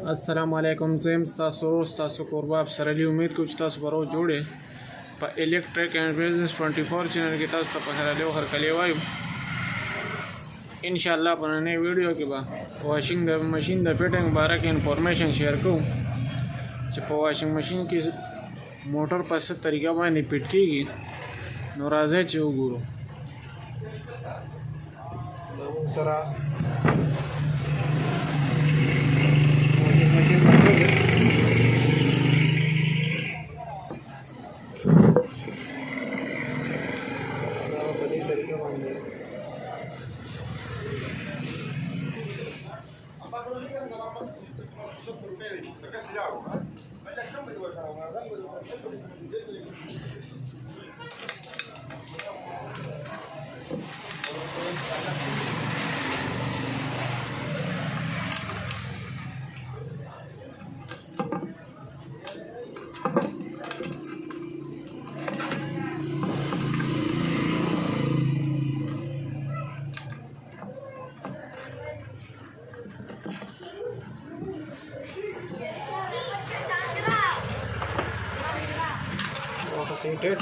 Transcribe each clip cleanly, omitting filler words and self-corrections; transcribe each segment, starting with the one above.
अस्सलामुअलैकुम ज़ेम तासु कुर्बाब सरली उम्मीद कुछ तासु बरो जोड़े पर इलेक्ट्रिक एंड बिजनेस 24 चैनल की तासु तो पहले हर कले वायु इंशाल्लाह अपने वीडियो के बाद वॉशिंग मशीन द फिटिंग बारे की इंफॉर्मेशन शेयर करूँ जब वॉशिंग मशीन की मोटर पर से तरीका बांधी फिट की नाराज़े चो गुरु सरा seated.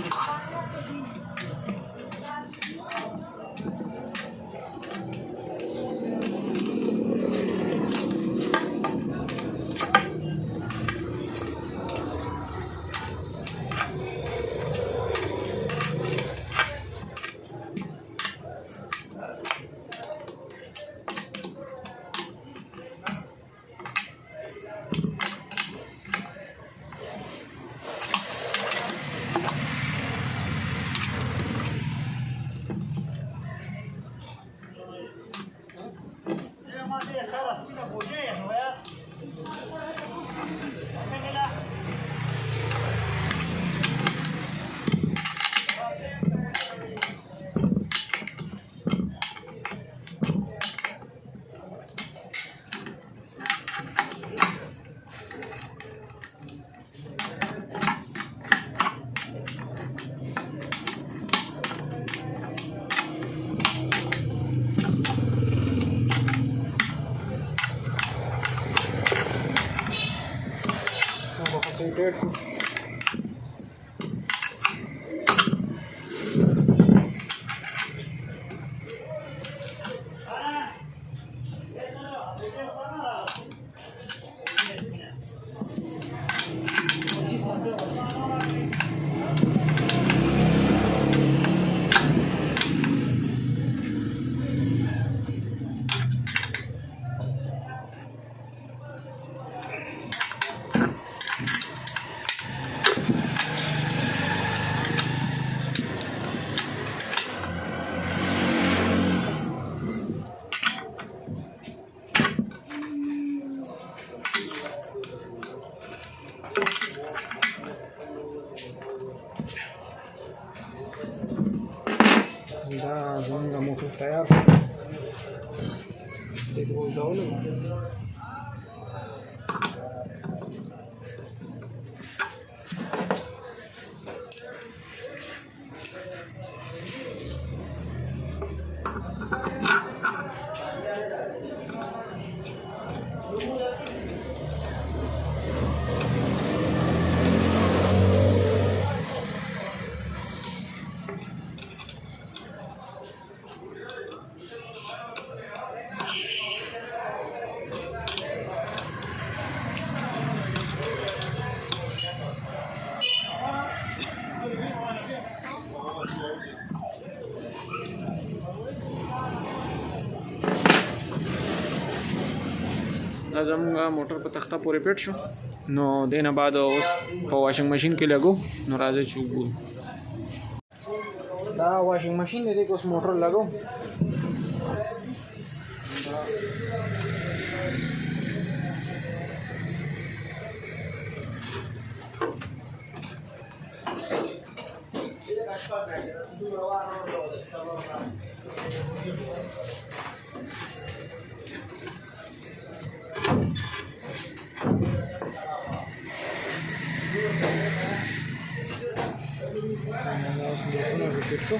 Seated. Da zanga motor tayar. Take roll down. زمونږ موټر په تخته پورې فټ شو نو دینه بعد اوس په واشنګ ماشین کې لګو نو راځي چې وګورو دا واشنګ ماشین دې کې اوس موټر لګو Perfecto.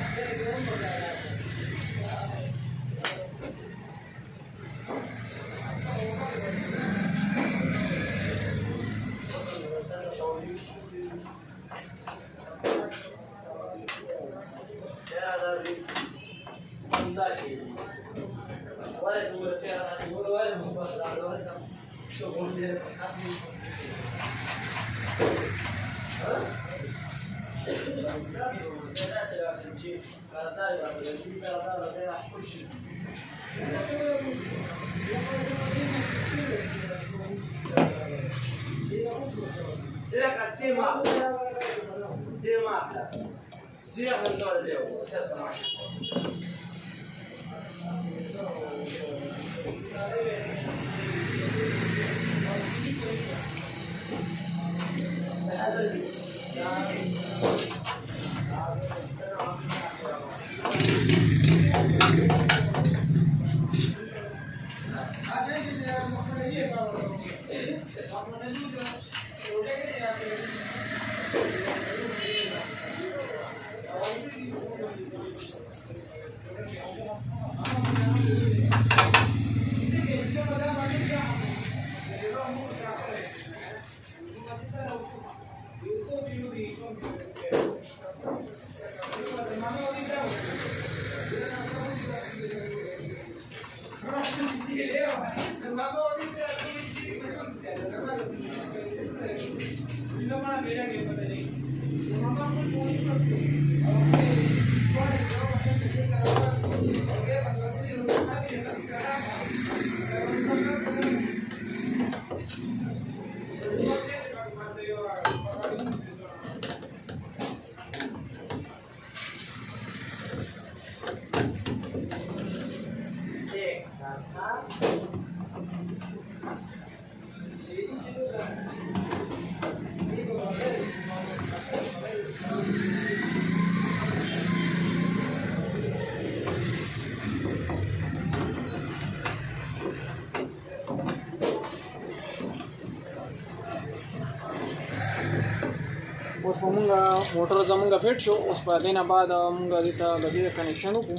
اوس په مونږه موټر زمونږه فټ شو. اوس په دینه بعد مونږه دته لګي کنیکشن وکړو.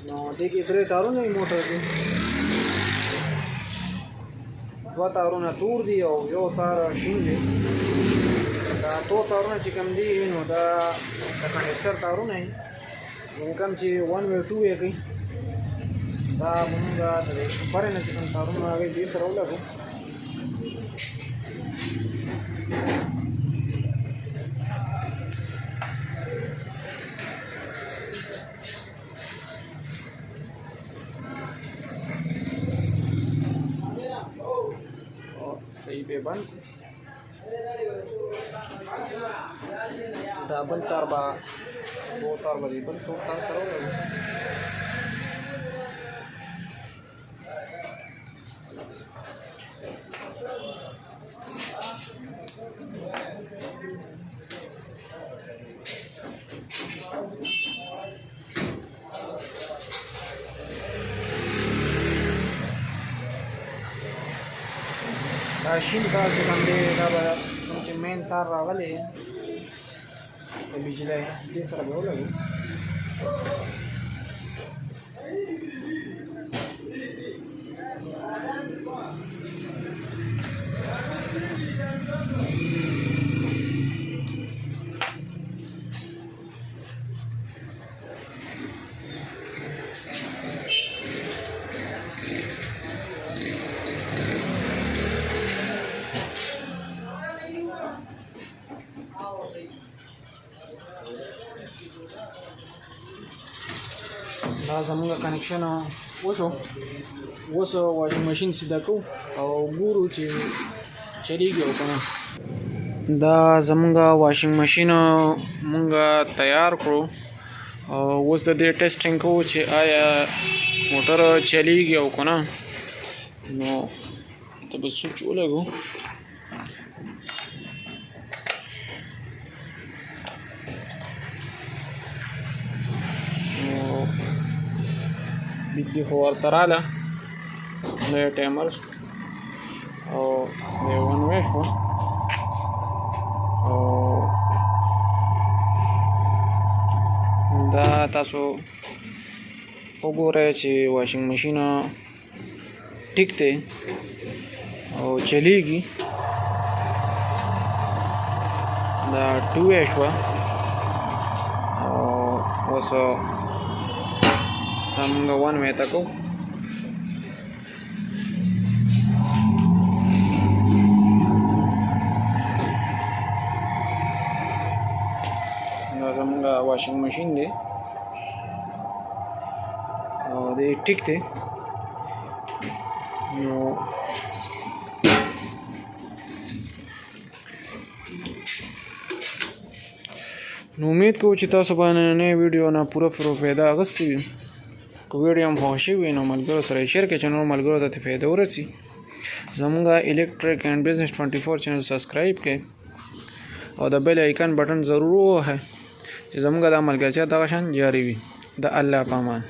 نو دې کې درې تارونه دي موټر کې، دوه تارونه تور دي او یو تار شین دی. دا تور تارونه چې کوم دي نو دا د کنډیسر تارونه دي، نو کوم چې 1 وی 2 وی کوي دا مونږه د پرې نه چې کوم تارونه هغه دې سره ولګو. صحیح पे बंद डबल तार बा दो तार बजी पर तो तार सरो شین तार چې کوم دی دا به چې مین تار راغلی د بجلی دې سره به ولګو. دا زموږ کنیکشن وشو. اوس واشنګ ماشین سیده کوو او ګورو چې چلیږي او کنه. دا زموږ واشنګ ماشین مونږ تیار کړو او اوس د دې ټیسټینګ کوو چې آیا موټر چلیږي او کنه. نو ته به سوچ ولګو. बिजली को तराला नए टाइमर और नए वन वे को दा तासो वगोरे चे वॉशिंग मशीन टिकते और चलेगी. दा 2 एशवा और वसो हम 1 वे तक واشنګ ماشین دی او د ټیک دی نو امید کوم چې تاسو باندې نه ویډیو نه پوره فایده اغستې وي کو ویډیو هم خوښ وي نو ملګرو سره شیر کړئ چې نور ملګرو ته فایده ورسي زموږ الیکټریک اینڈ بزنس 24 چینل سبسکرایب کړئ او د بیل آیکن بٹن ضرور ووهئ چې زموږ د ملګرتیا دغه شان جاری وي د الله په امان